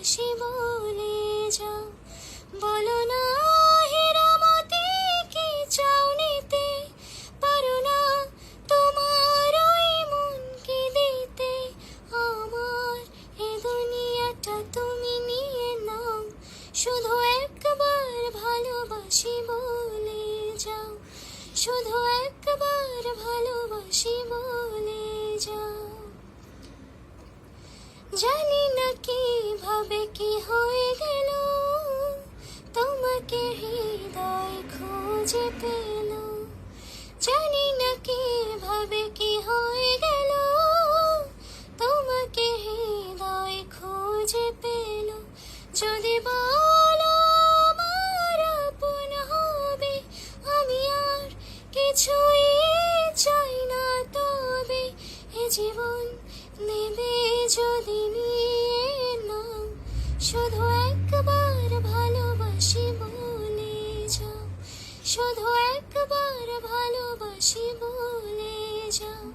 ভালোবাসি বলে যাও। বলো না হীরামতি কি চাও নিতে, পারো না তোমার ওই মন কি দিতে। আমার এ দুনিয়াটা তুমি নিয়ে নাও, শুধু একবার ভালোবাসি বলে যাও, শুধু একবার ভালোবাসি বলে যাও। জানি না কিভাবে কি হয়ে গেল, তোমাকে হৃদয় খুঁজে পেল। জানি না কিভাবে কি হয়ে গেল, তোমাকে হৃদয় খুঁজে পেল। যদি বলো আমার আপন হবে, আমি আর কিছুই চাই না তবে। এ জীবন নেবে যদি নিয়ে নাও, শুধু একবার ভালোবাসি বলে যাও, শুধু একবার ভালোবাসি বলে যাও।